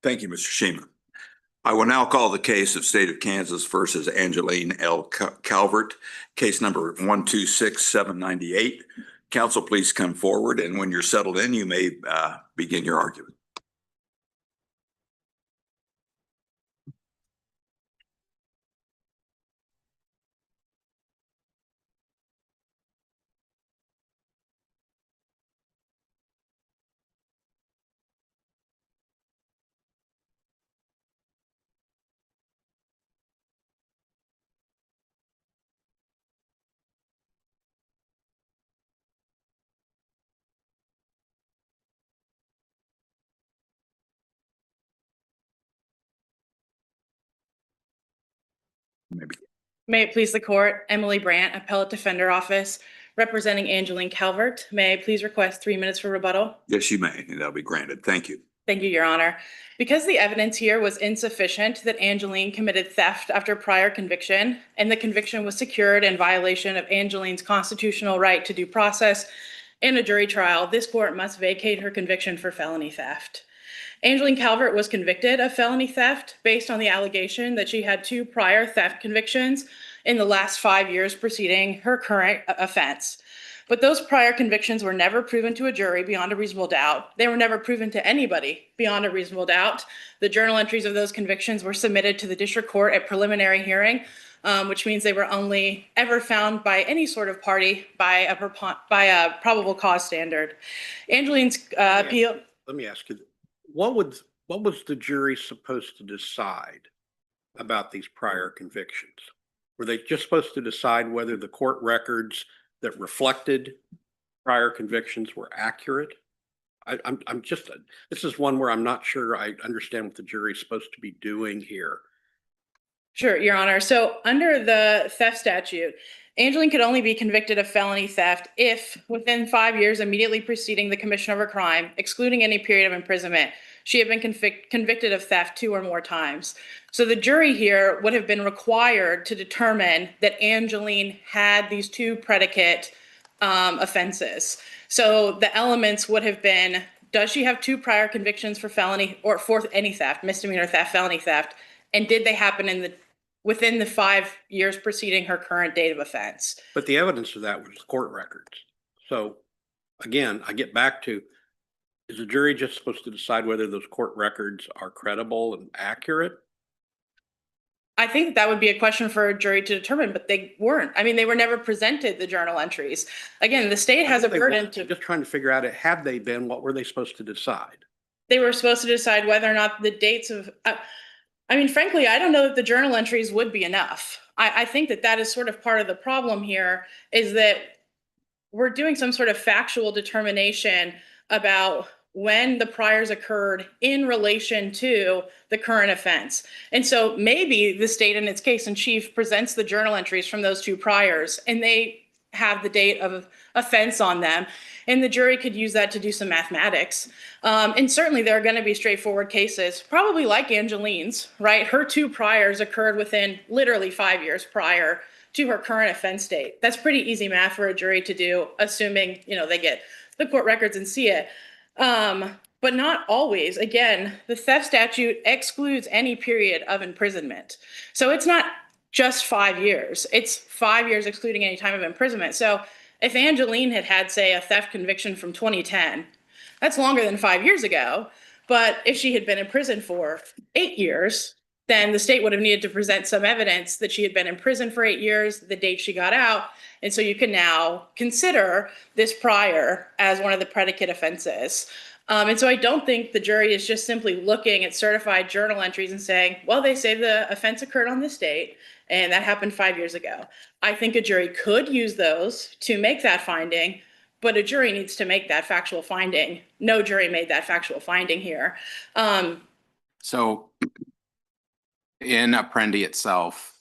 Thank you, Mr. Shima. I will now call the case of State of Kansas versus Angelene L. Calvert, case number 126798. Counsel, please come forward, and when you're settled in, you may begin your argument. Maybe. May it please the court, Emily Brandt, Appellate Defender Office, representing Angelene Calvert. May I please request 3 minutes for rebuttal? Yes, you may, and that'll be granted. Thank you. Thank you, Your Honor. Because the evidence here was insufficient that Angelene committed theft after prior conviction, and the conviction was secured in violation of Angelene's constitutional right to due process in a jury trial, this court must vacate her conviction for felony theft. Angelene Calvert was convicted of felony theft based on the allegation that she had 2 prior theft convictions in the last 5 years preceding her current offense. But those prior convictions were never proven to a jury beyond a reasonable doubt. They were never proven to anybody beyond a reasonable doubt. The journal entries of those convictions were submitted to the district court at preliminary hearing, which means they were only ever found by any sort of party by a probable cause standard. Angelene's appeal. Let me ask you, what was the jury supposed to decide about these prior convictions? Were they just supposed to decide whether the court records that reflected prior convictions were accurate? This is one where I'm not sure I understand what the jury is supposed to be doing here. Sure, Your Honor. So under the theft statute, Angelene could only be convicted of felony theft if within 5 years immediately preceding the commission of a crime, excluding any period of imprisonment, she had been convicted of theft 2 or more times. So the jury here would have been required to determine that Angelene had these 2 predicate offenses. So the elements would have been, does she have 2 prior convictions for felony or for any theft, misdemeanor theft, felony theft, and did they happen within the 5 years preceding her current date of offense? But the evidence of that was the court records. So again, I get back to, is the jury just supposed to decide whether those court records are credible and accurate? I think that would be a question for a jury to determine, but they weren't. I mean, they were never presented the journal entries. Again, the state has a burden to. Just trying to figure out, had they been, what were they supposed to decide? They were supposed to decide whether or not the dates of, I mean, frankly, I don't know that the journal entries would be enough. I think that is sort of part of the problem here, is that we're doing some sort of factual determination about when the priors occurred in relation to the current offense. And so maybe the state in its case in chief presents the journal entries from those 2 priors and they have the date of offense on them, and the jury could use that to do some mathematics. And certainly there are going to be straightforward cases, probably like Angelene's, right? Her 2 priors occurred within literally 5 years prior to her current offense date. That's pretty easy math for a jury to do, assuming, they get the court records and see it. But not always. Again, the theft statute excludes any period of imprisonment. So it's not just 5 years. It's 5 years excluding any time of imprisonment. So if Angelene had, say, a theft conviction from 2010, that's longer than 5 years ago. But if she had been in prison for 8 years, then the state would have needed to present some evidence that she had been in prison for 8 years, the date she got out. And so you can now consider this prior as one of the predicate offenses. And so I don't think the jury is just simply looking at certified journal entries and saying, well, they say the offense occurred on this date, and that happened 5 years ago. I think a jury could use those to make that finding, but a jury needs to make that factual finding. No jury made that factual finding here. So in Apprendi itself,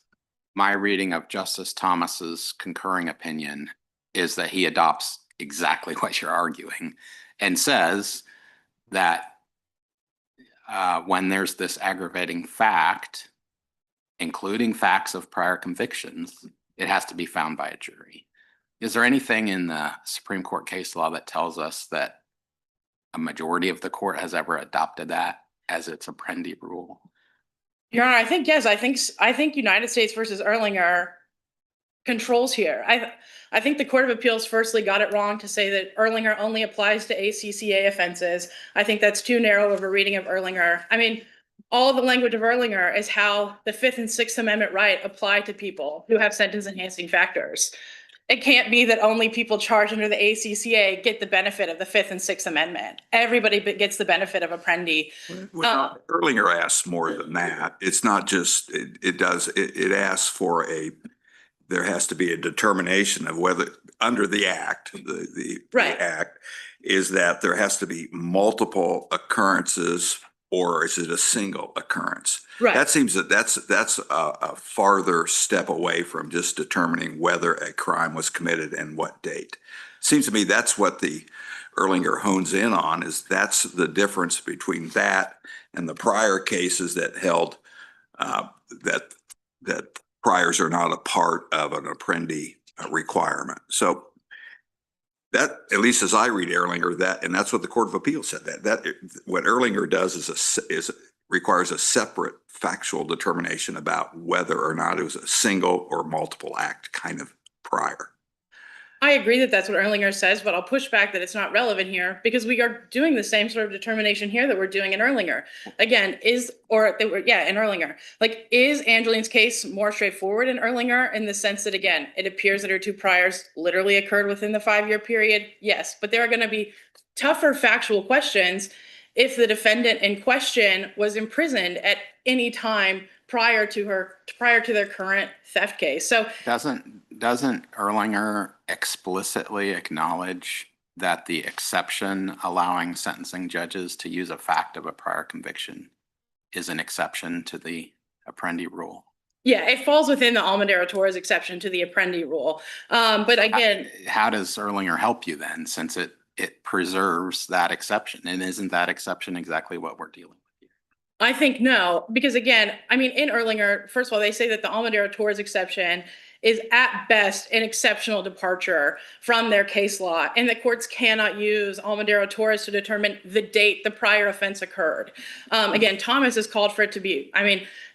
my reading of Justice Thomas's concurring opinion is that he adopts exactly what you're arguing and says that when there's this aggravating fact, including facts of prior convictions, it has to be found by a jury. Is there anything in the Supreme Court case law that tells us that a majority of the court has ever adopted that? as its Apprendi rule? Your Honor, I think, yes, I think United States versus Erlinger controls here. I think the Court of Appeals firstly got it wrong to say that Erlinger only applies to ACCA offenses. I think that's too narrow of a reading of Erlinger. I mean, all the language of Erlinger is how the Fifth and Sixth Amendment right apply to people who have sentence enhancing factors. It can't be that only people charged under the ACCA get the benefit of the Fifth and Sixth Amendment. Everybody gets the benefit of Apprendi. Erlinger asks more than that. It's not just, it asks for there has to be a determination of whether, under the act, the Right. act, is that there has to be multiple occurrences, or is it a single occurrence? Right. That seems that's a farther step away from just determining whether a crime was committed and what date. Seems to me that's what the Erlinger hones in on, is that's the difference between that and the prior cases that held that priors are not a part of an Apprendi requirement. So that, at least as I read Erlinger, and that's what the Court of Appeals said, that what Erlinger does is requires a separate factual determination about whether or not it was a single or multiple act kind of prior. I agree that that's what Erlinger says, but I'll push back that it's not relevant here because we are doing the same sort of determination here that we're doing in Erlinger. Again, in Erlinger. Like, is Angelene's case more straightforward in Erlinger in the sense that, again, it appears that her two priors literally occurred within the 5-year period? Yes, but there are going to be tougher factual questions if the defendant in question was imprisoned at any time prior to their current theft case. So Doesn't Erlinger explicitly acknowledge that the exception allowing sentencing judges to use a fact of a prior conviction is an exception to the Apprendi rule? yeah, it falls within the Almendarez-Torres exception to the Apprendi rule. But again, how does Erlinger help you then, since it preserves that exception? And isn't that exception exactly what we're dealing with here? I think no, because again, I mean, in Erlinger, first of all, they say that the Almendarez-Torres exception is at best an exceptional departure from their case law, and the courts cannot use Almendarez-Torres to determine the date the prior offense occurred. Again, Thomas has called for it to be,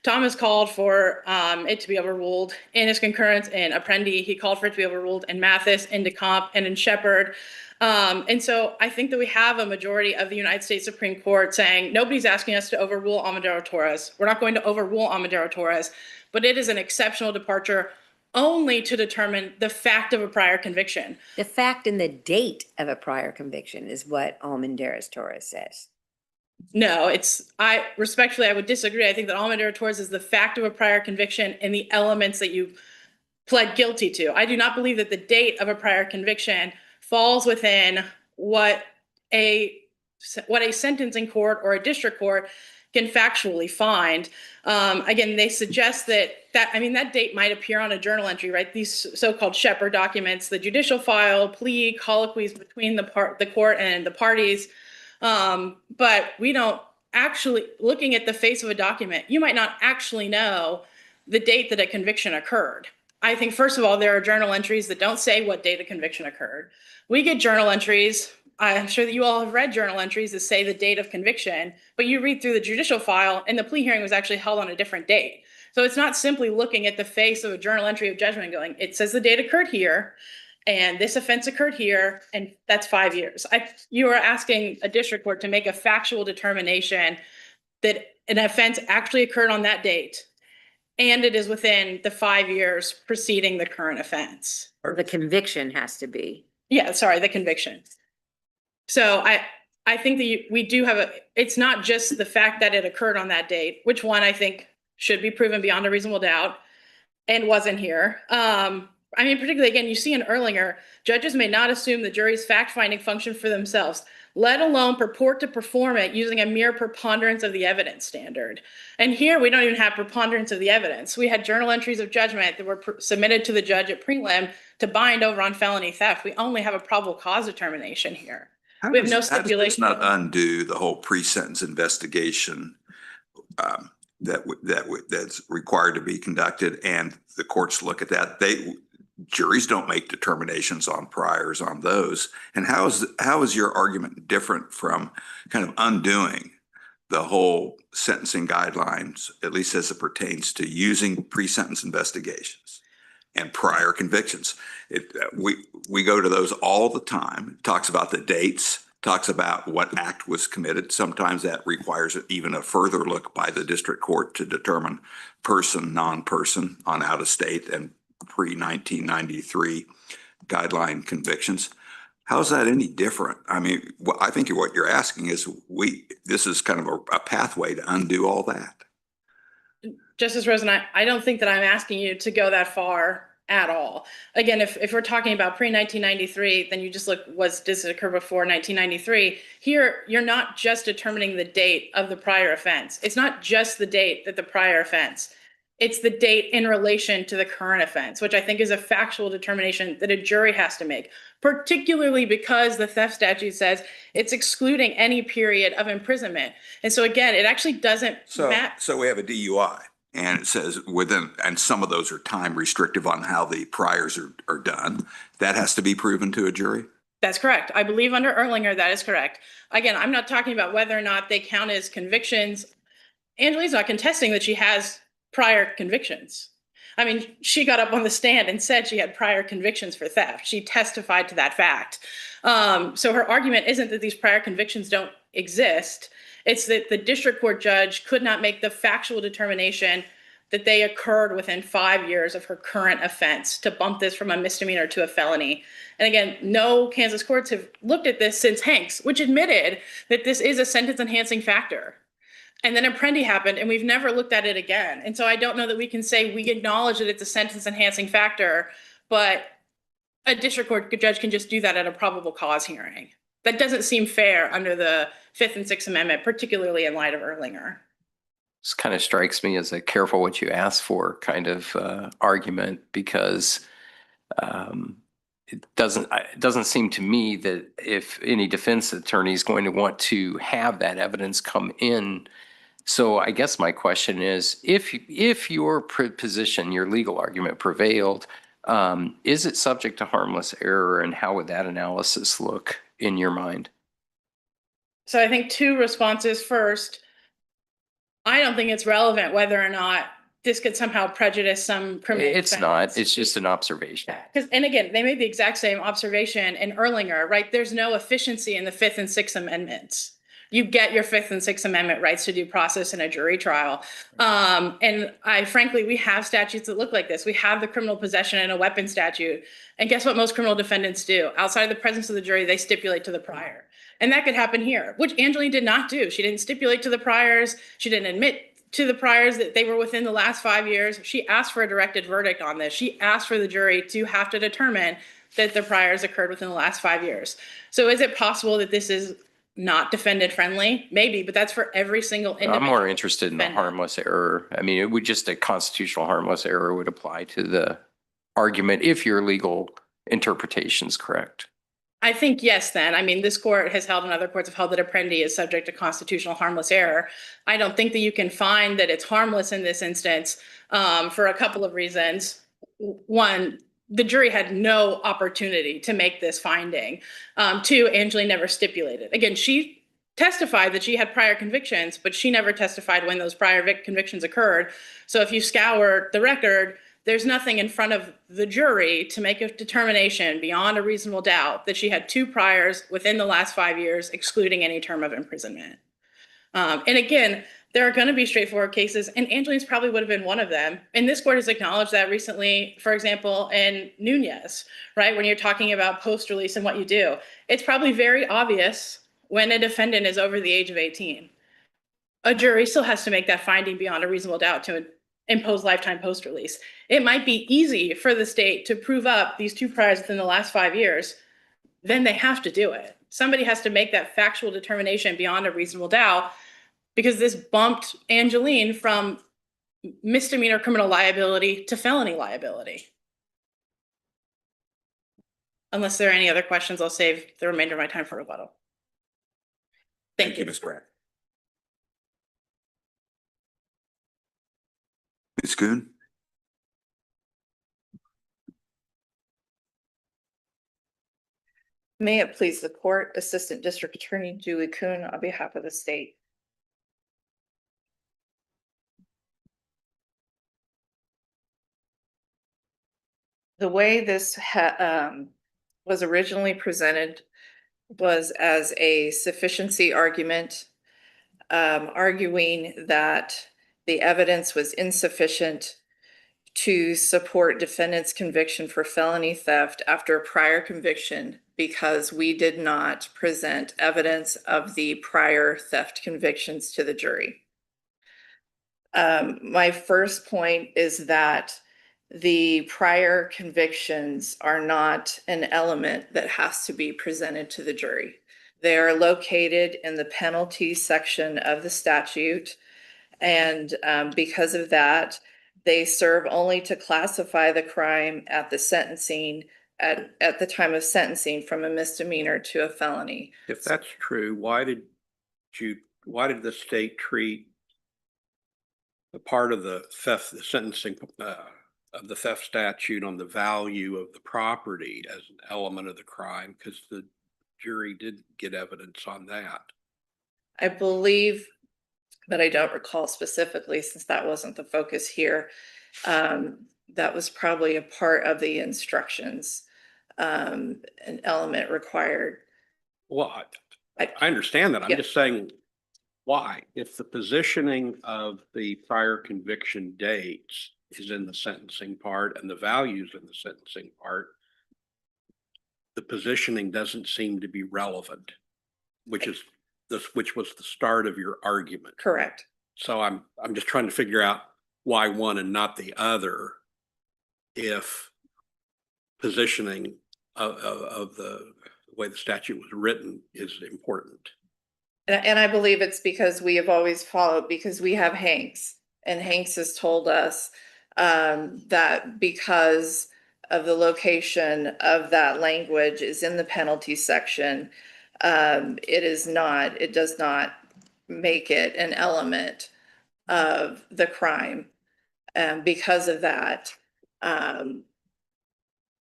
Thomas called for it to be overruled in his concurrence in Apprendi. He called for it to be overruled in Mathis, in DeCamp, and in Shepard. And so I think that we have a majority of the United States Supreme Court saying nobody's asking us to overrule Almendarez-Torres. We're not going to overrule Almendarez-Torres, but it is an exceptional departure only to determine the fact of a prior conviction. The fact and the date of a prior conviction is what Almendarez-Torres says. No, I would disagree. I think that Almendarez-Torres is the fact of a prior conviction and the elements that you pled guilty to. I do not believe that the date of a prior conviction falls within what a sentencing court or a district court can factually find. Again, they suggest that date might appear on a journal entry, right? These so-called Shepard documents, the judicial file, plea, colloquies between the court and the parties. But we don't actually, looking at the face of a document, you might not actually know the date that a conviction occurred. I think, first of all, there are journal entries that don't say what date a conviction occurred. We get journal entries. I'm sure that you all have read journal entries that say the date of conviction, but you read through the judicial file and the plea hearing was actually held on a different date. So it's not simply looking at the face of a journal entry of judgment and going, it says the date occurred here and this offense occurred here, and that's 5 years. You are asking a district court to make a factual determination that an offense actually occurred on that date, and it is within the 5 years preceding the current offense. Or the conviction has to be. Yeah, sorry, the conviction. So I think that we do have it's not just the fact that it occurred on that date, which one I think should be proven beyond a reasonable doubt and wasn't here. Particularly, again, you see in Erlinger, judges may not assume the jury's fact-finding function for themselves, let alone purport to perform it using a mere preponderance of the evidence standard. And here, we don't even have preponderance of the evidence. We had journal entries of judgment that were submitted to the judge at prelim to bind over on felony theft. We only have a probable cause determination here. We have no stipulation. How does this not undo the whole pre-sentence investigation that's required to be conducted, and the courts look at that? Juries don't make determinations on priors on those. And how is your argument different from kind of undoing the whole sentencing guidelines, at least as it pertains to using pre-sentence investigations and prior convictions. We go to those all the time. It talks about the dates, talks about what act was committed. Sometimes that requires even a further look by the district court to determine person, non-person on out-of-state and pre-1993 guideline convictions. How's that any different? I mean, I think what you're asking is this is kind of a pathway to undo all that. Justice Rosen, I don't think that I'm asking you to go that far at all. Again, if we're talking about pre-1993, then you just look, does it occur before 1993? Here, you're not just determining the date of the prior offense. It's not just the date that the prior offense. It's the date in relation to the current offense, which I think is a factual determination that a jury has to make, particularly because the theft statute says it's excluding any period of imprisonment. And so again, it actually doesn't matter. So we have a DUI and it says and some of those are time restrictive on how the priors are done. That has to be proven to a jury? That's correct. I believe under Erlinger, that is correct. Again, I'm not talking about whether or not they count as convictions. Angelene's not contesting that she has prior convictions. I mean, she got up on the stand and said she had prior convictions for theft. She testified to that fact. So her argument isn't that these prior convictions don't exist. It's that the district court judge could not make the factual determination that they occurred within 5 years of her current offense to bump this from a misdemeanor to a felony. And again, no Kansas courts have looked at this since Hanks, which admitted that this is a sentence enhancing factor. And then Apprendi happened and we've never looked at it again. And so I don't know that we can say we acknowledge that it's a sentence enhancing factor, but a district court judge can just do that at a probable cause hearing. That doesn't seem fair under the Fifth and Sixth Amendment, particularly in light of Erlinger. This kind of strikes me as a careful what you ask for kind of argument, because it doesn't seem to me that if any defense attorney is going to want to have that evidence come in. So I guess my question is, if your position, your legal argument prevailed, is it subject to harmless error, and how would that analysis look in your mind? So I think two responses. First, I don't think it's relevant whether or not this could somehow prejudice some criminal It's defendants. not. It's just an observation. And again, they made the exact same observation in Erlinger, right? There's no efficiency in the Fifth and Sixth Amendments. You get your Fifth and Sixth Amendment rights to due process in a jury trial. And frankly, we have statutes that look like this. We have the criminal possession and a weapon statute. And guess what most criminal defendants do? Outside of the presence of the jury, they stipulate to the prior. And that could happen here, which Angelene did not do. She didn't stipulate to the priors. She didn't admit to the priors that they were within the last 5 years. She asked for a directed verdict on this. She asked for the jury to have to determine that the priors occurred within the last 5 years. So is it possible that this is not defendant friendly? Maybe, but that's for every single individual. I'm more interested in the defendant. harmless error. I mean, it would just a constitutional harmless error would apply to the argument if your legal interpretation is correct. I think yes, then. I mean, this court has held and other courts have held that Apprendi is subject to constitutional harmless error. I don't think that you can find that it's harmless in this instance for a couple of reasons. One, the jury had no opportunity to make this finding. Two, Angelene never stipulated. Again, she testified that she had prior convictions, but she never testified when those prior convictions occurred. So if you scour the record, there's nothing in front of the jury to make a determination beyond a reasonable doubt that she had two priors within the last 5 years, excluding any term of imprisonment. And again, there are going to be straightforward cases, and Angelene's probably would have been one of them. And this court has acknowledged that recently, for example, in Nunez, right? When you're talking about post-release and what you do, it's probably very obvious when a defendant is over the age of 18. A jury still has to make that finding beyond a reasonable doubt to impose lifetime post-release. It might be easy for the state to prove up these two priors within the last 5 years. Then they have to do it. Somebody has to make that factual determination beyond a reasonable doubt, because this bumped Angelene from misdemeanor criminal liability to felony liability. Unless there are any other questions, I'll save the remainder of my time for rebuttal. Thank you. Ms. Bragg. Ms. Kuhn? May it please the court, Assistant District Attorney Julie Kuhn on behalf of the state. The way this was originally presented was as a sufficiency argument, arguing that the evidence was insufficient to support defendant's conviction for felony theft after a prior conviction because we did not present evidence of the prior theft convictions to the jury. My first point is that the prior convictions are not an element that has to be presented to the jury. They are located in the penalty section of the statute. And because of that, they serve only to classify the crime at the sentencing, at the time of sentencing from a misdemeanor to a felony. If that's true, why did the state treat the part of the theft, the sentencing of the theft statute on the value of the property as an element of the crime? Because the jury did get evidence on that. I believe, but I don't recall specifically since that wasn't the focus here. That was probably a part of the instructions, an element required. Well, I understand that. I'm Yeah. just saying, why? If the positioning of the prior conviction dates is in the sentencing part and the values in the sentencing part, the positioning doesn't seem to be relevant, which was the start of your argument. Correct. So I'm just trying to figure out why one and not the other, if positioning of the way the statute was written is important. And I believe it's because we have always followed, because we have Hanks, and Hanks has told us that because of the location of that language is in the penalty section, it does not make it an element of the crime. And because of that,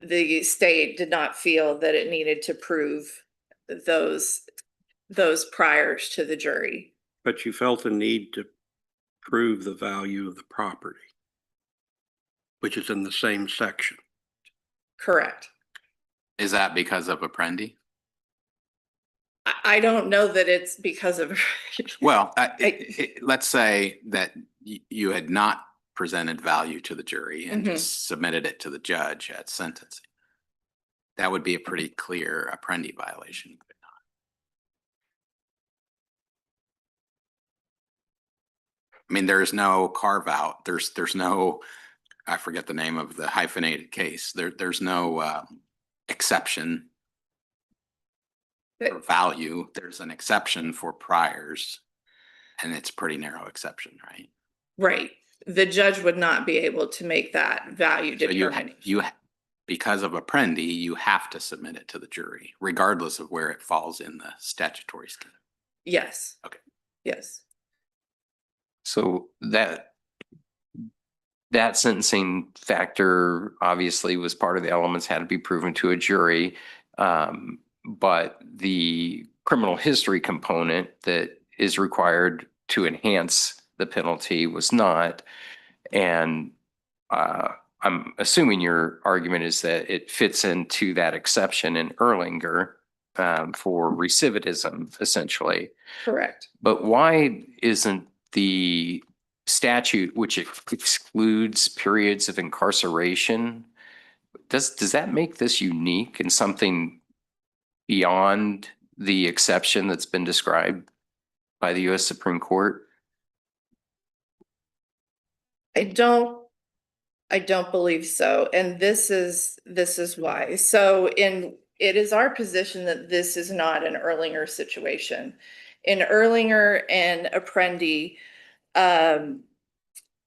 the state did not feel that it needed to prove those priors to the jury. But you felt a need to prove the value of the property, which is in the same section. Correct. Is that because of Apprendi? I don't know that it's because of. Well, let's say that you had not presented value to the jury and just submitted it to the judge at sentencing. That would be a pretty clear Apprendi violation. I mean, there's no carve out. There's no, I forget the name of the hyphenated case. There's no exception for value. There's an exception for priors, and it's a pretty narrow exception, right? Right. The judge would not be able to make that value So determination. because of Apprendi, you have to submit it to the jury, regardless of where it falls in the statutory scheme. Yes. Okay. Yes. So that sentencing factor obviously was part of the elements, had to be proven to a jury. But the criminal history component that is required to enhance the penalty was not. And I'm assuming your argument is that it fits into that exception in Erlinger for recidivism, essentially. Correct. But why isn't the statute, which excludes periods of incarceration, does that make this unique and something beyond the exception that's been described by the U.S. Supreme Court? I don't believe so. And this is why. So it is our position that this is not an Erlinger situation. In Erlinger and Apprendi,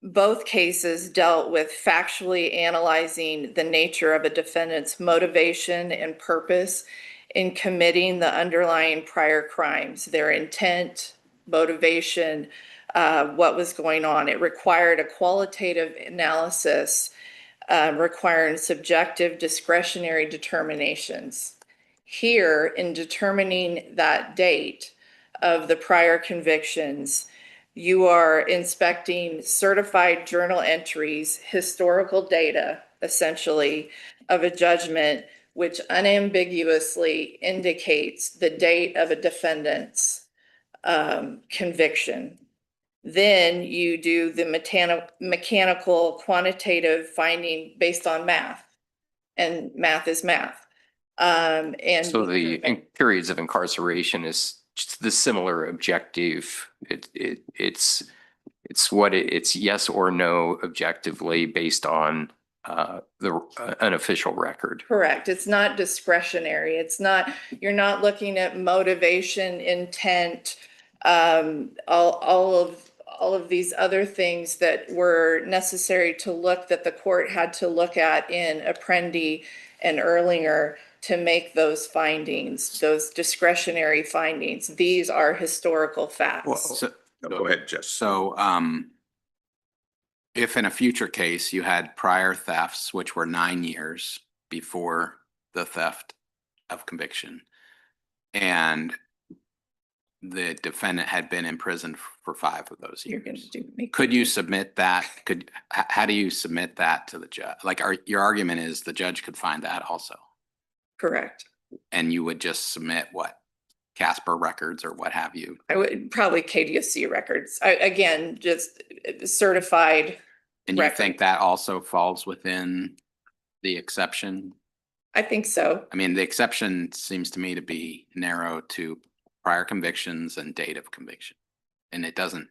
both cases dealt with factually analyzing the nature of a defendant's motivation and purpose in committing the underlying prior crimes, their intent, motivation, what was going on. It required a qualitative analysis, requiring subjective discretionary determinations. Here, in determining that date of the prior convictions, you are inspecting certified journal entries, historical data, essentially, of a judgment which unambiguously indicates the date of a defendant's conviction. Then you do the mechanical quantitative finding based on math, and math is math. And So the periods of incarceration is just the similar objective. It's it's yes or no objectively based on the unofficial record. correct. It's not discretionary. It's not, you're not looking at motivation, intent, all of these other things that were necessary to look, that the court had to look at in Apprendi and Erlinger to make those findings, those discretionary findings. These are historical facts. Well, So, go ahead, Jess. so if in a future case you had prior thefts, which were 9 years before the theft of conviction, and the defendant had been in prison for 5 of those You're going years, to do. could you submit that? How do you submit that to the judge? Like, your argument is the judge could find that also, Correct. and you would just submit what, Casper records or what have you? I would probably KDSC records. Again, just certified. And you record. think that also falls within the exception? I think so. I mean, the exception seems to me to be narrow to prior convictions and date of conviction. And it doesn't,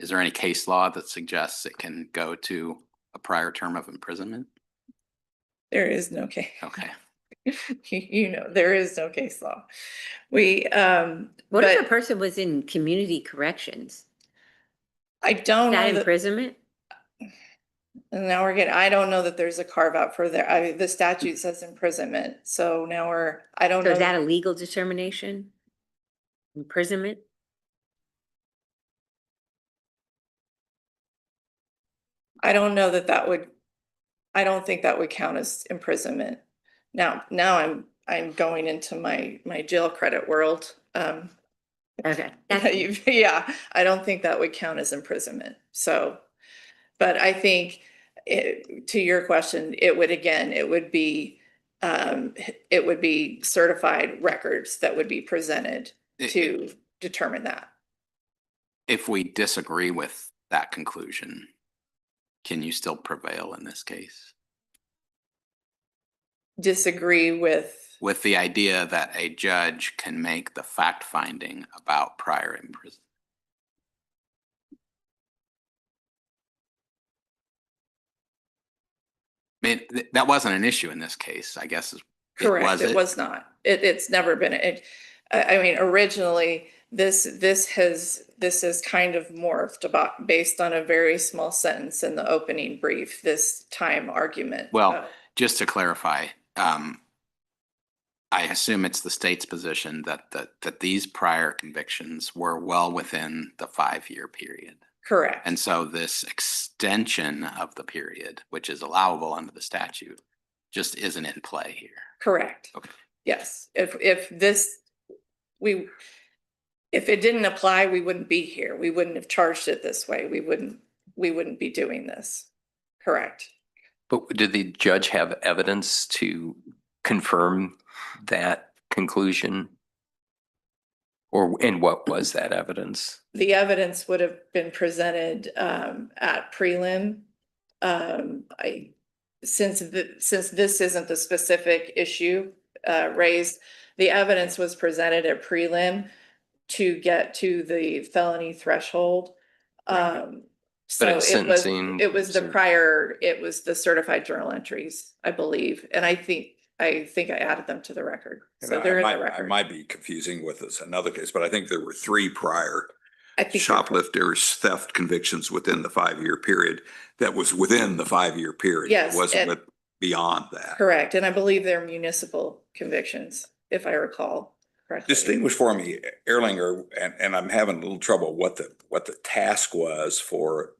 is there any case law that suggests it can go to a prior term of imprisonment? There is no case. Okay. You know, there is no case law. We, What if a but person was in community corrections? I don't That know that, imprisonment? and now we're getting, I don't know that there's a carve out for there. The statute says imprisonment. So now I don't So know. is that a legal determination? Imprisonment? I don't know that I don't think that would count as imprisonment. Now I'm going into my jail credit world. Okay. that's- Yeah, I don't think that would count as imprisonment. So, but I think to your question, it would be certified records that would be presented to determine that. If we disagree with that conclusion, can you still prevail in this case? Disagree with, With the idea that a judge can make the fact finding about prior imprisonment? I mean, that wasn't an issue in this case, I guess. correct, it was not. It's never been, I mean, originally, this has kind of morphed about based on a very small sentence in the opening brief, this time argument. Well, just to clarify, I assume it's the state's position that these prior convictions were well within the 5-year period. Correct. And so this extension of the period, which is allowable under the statute, just isn't in play here. Correct. Okay. Yes, if it didn't apply, we wouldn't be here. We wouldn't have charged it this way. We wouldn't be doing this. Correct. But did the judge have evidence to confirm that conclusion? And what was that evidence? The evidence would have been presented at prelim. Since this isn't the specific issue raised, the evidence was presented at prelim to get to the felony threshold. So at sentencing, it was the certified journal entries, I believe, and I think I added them to the record. So they're in the I record. might be confusing with this another case, but I think there were 3 prior I think shoplifters theft convictions within the 5-year period. That was within the 5-year period. Yes, It wasn't and- beyond that. correct, and I believe they're municipal convictions, if I recall correctly. Distinguish for me, Erlinger, and I'm having a little trouble what the task was for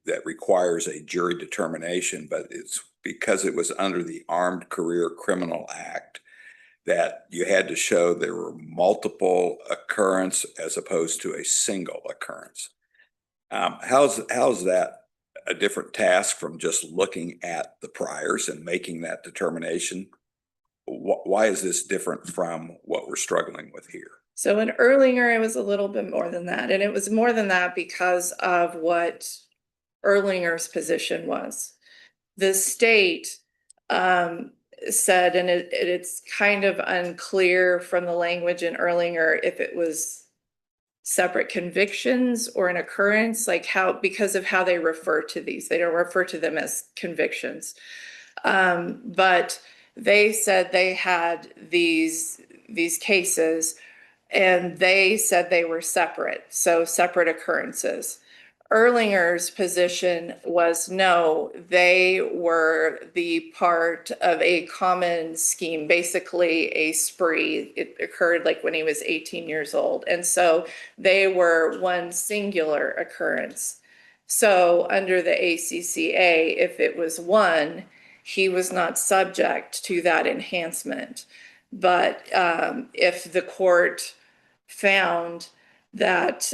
that requires a jury determination, but it's because it was under the Armed Career Criminal Act that you had to show there were multiple occurrence as opposed to a single occurrence. How's that a different task from just looking at the priors and making that determination? Why is this different from what we're struggling with here? So in Erlinger, it was a little bit more than that. And it was more than that because of what Erlinger's position was. The state said, and it's kind of unclear from the language in Erlinger if it was separate convictions or an occurrence, like how, because of how they refer to these. They don't refer to them as convictions. But they said they had these cases and they said they were separate, so separate occurrences. Erlinger's position was no, they were the part of a common scheme, basically a spree. It occurred like when he was 18 years old. And so they were one singular occurrence. So under the ACCA, if it was one, he was not subject to that enhancement. But if the court found that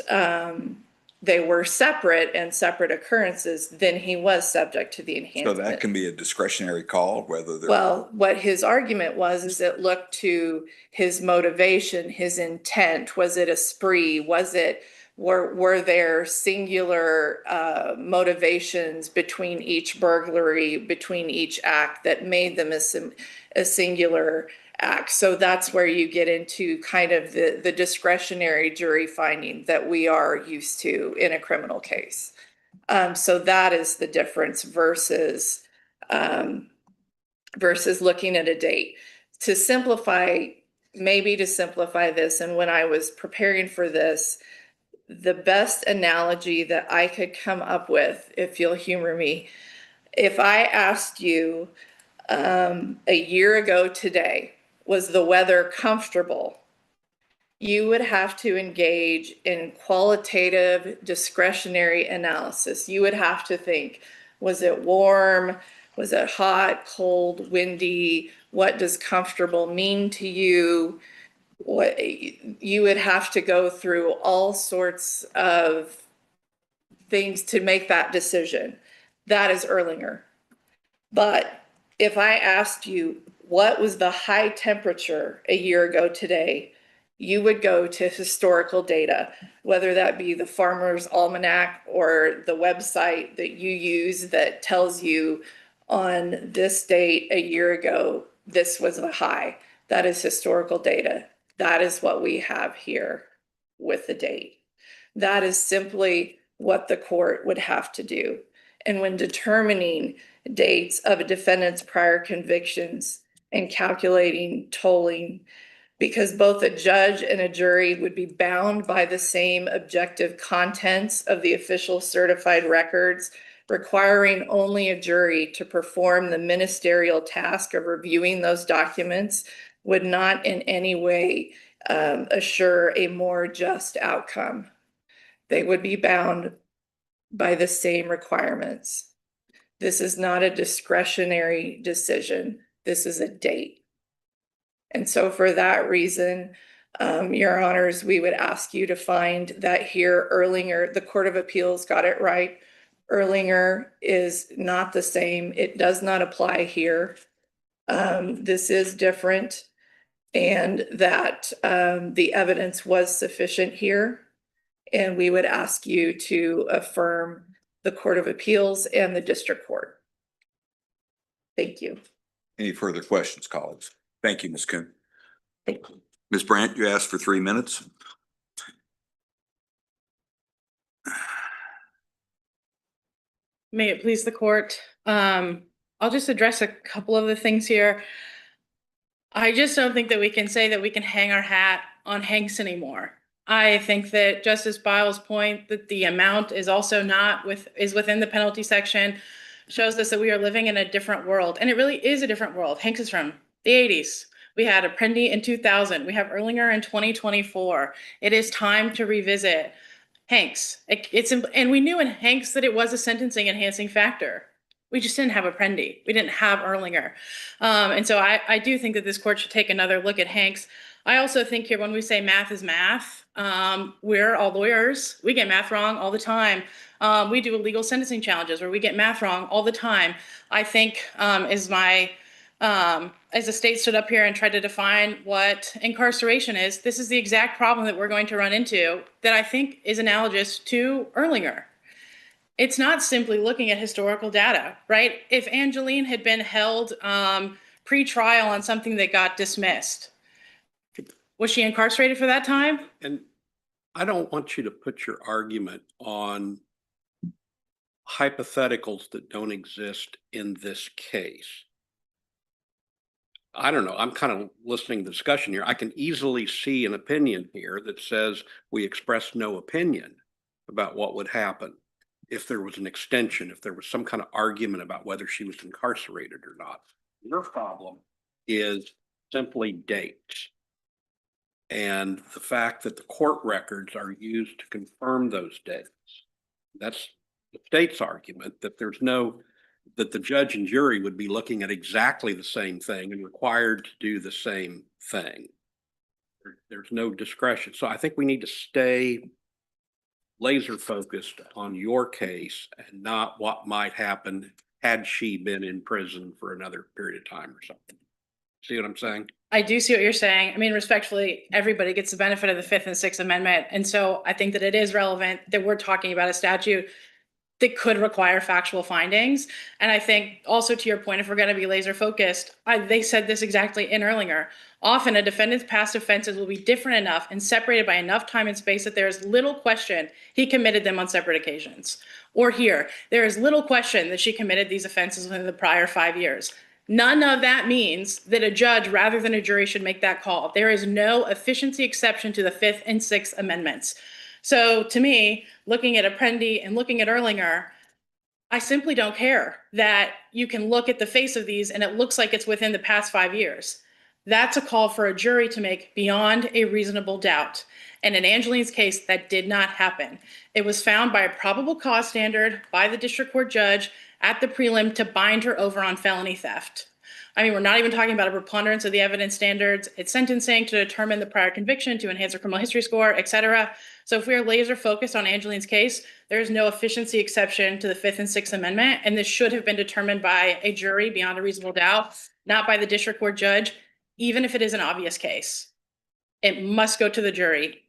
they were separate and separate occurrences, then he was subject to the So enhancement. that can be a discretionary call, whether they're. Well, what his argument was is it looked to his motivation, his intent. Was it a spree? Were there singular motivations between each burglary, between each act that made them a singular act? So that's where you get into kind of the discretionary jury finding that we are used to in a criminal case. So that is the difference versus looking at a date. To simplify this, and when I was preparing for this, the best analogy that I could come up with, if you'll humor me, if I asked you a year ago today, was the weather comfortable? You would have to engage in qualitative discretionary analysis. You would have to think, was it warm? Was it hot, cold, windy? What does comfortable mean to you? What you would have to go through all sorts of things to make that decision. That is Erlinger. But if I asked you what was the high temperature a year ago today, you would go to historical data, whether that be the Farmer's Almanac or the website that you use that tells you on this date a year ago, this was the high. That is historical data. That is what we have here with the date. That is simply what the court would have to do. And when determining dates of a defendant's prior convictions and calculating tolling, because both a judge and a jury would be bound by the same objective contents of the official certified records, requiring only a jury to perform the ministerial task of reviewing those documents would not in any way assure a more just outcome. They would be bound by the same requirements. This is not a discretionary decision. This is a date. And so for that reason, Your Honors, we would ask you to find that here Erlinger, the Court of Appeals got it right. Erlinger is not the same. It does not apply here. This is different, and that the evidence was sufficient here. And we would ask you to affirm the Court of Appeals and the District Court. Thank you. Any further questions, colleagues? Thank you, Ms. Kuhn. Thank you. Ms. Brandt, you asked for 3 minutes. May it please the court. I'll just address a couple of the things here. I just don't think that we can say that we can hang our hat on Hanks anymore. I think that Justice Biles' point that the amount is also is within the penalty section shows us that we are living in a different world. And it really is a different world. Hanks is from the 80s. We had Apprendi in 2000. We have Erlinger in 2024. It is time to revisit Hanks. And we knew in Hanks that it was a sentencing enhancing factor. We just didn't have Apprendi. We didn't have Erlinger. And so I do think that this court should take another look at Hanks. I also think here when we say math is math, we're all lawyers. We get math wrong all the time. We do illegal sentencing challenges where we get math wrong all the time. I think as the state stood up here and tried to define what incarceration is, this is the exact problem that we're going to run into that I think is analogous to Erlinger. It's not simply looking at historical data, right? If Angelene had been held pre-trial on something that got dismissed, was she incarcerated for that time? And I don't want you to put your argument on hypotheticals that don't exist in this case. I don't know. I'm kind of listening to the discussion here. I can easily see an opinion here that says we express no opinion about what would happen if there was an extension, if there was some kind of argument about whether she was incarcerated or not. Your problem is simply dates. And the fact that the court records are used to confirm those dates. That's the state's argument that that the judge and jury would be looking at exactly the same thing and required to do the same thing. There's no discretion. So I think we need to stay laser focused on your case and not what might happen had she been in prison for another period of time or something. See what I'm saying? I do see what you're saying. I mean, respectfully, everybody gets the benefit of the Fifth and Sixth Amendment. And so I think that it is relevant that we're talking about a statute that could require factual findings. And I think also to your point, if we're going to be laser focused, they said this exactly in Erlinger. Often a defendant's past offenses will be different enough and separated by enough time and space that there is little question he committed them on separate occasions. Or here, there is little question that she committed these offenses within the prior 5 years. None of that means that a judge rather than a jury should make that call. There is no efficiency exception to the Fifth and Sixth Amendments. So to me, looking at Apprendi and looking at Erlinger, I simply don't care that you can look at the face of these and it looks like it's within the past 5 years. That's a call for a jury to make beyond a reasonable doubt. And in Angelene's case, that did not happen. It was found by a probable cause standard by the district court judge at the prelim to bind her over on felony theft. I mean, we're not even talking about a preponderance of the evidence standards. It's sentencing to determine the prior conviction, to enhance her criminal history score, et cetera. So if we are laser focused on Angelene's case, there is no efficiency exception to the Fifth and Sixth Amendment. And this should have been determined by a jury beyond a reasonable doubt, not by the district court judge, even if it is an obvious case. It must go to the jury.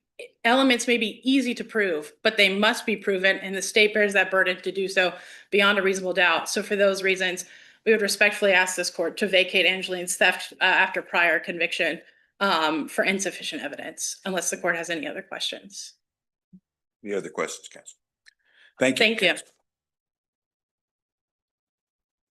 Elements may be easy to prove, but they must be proven, and the state bears that burden to do so beyond a reasonable doubt. So for those reasons, we would respectfully ask this court to vacate Angelene's theft after prior conviction for insufficient evidence, unless the court has any other questions. Any other questions, counsel? Thank you. Thank you.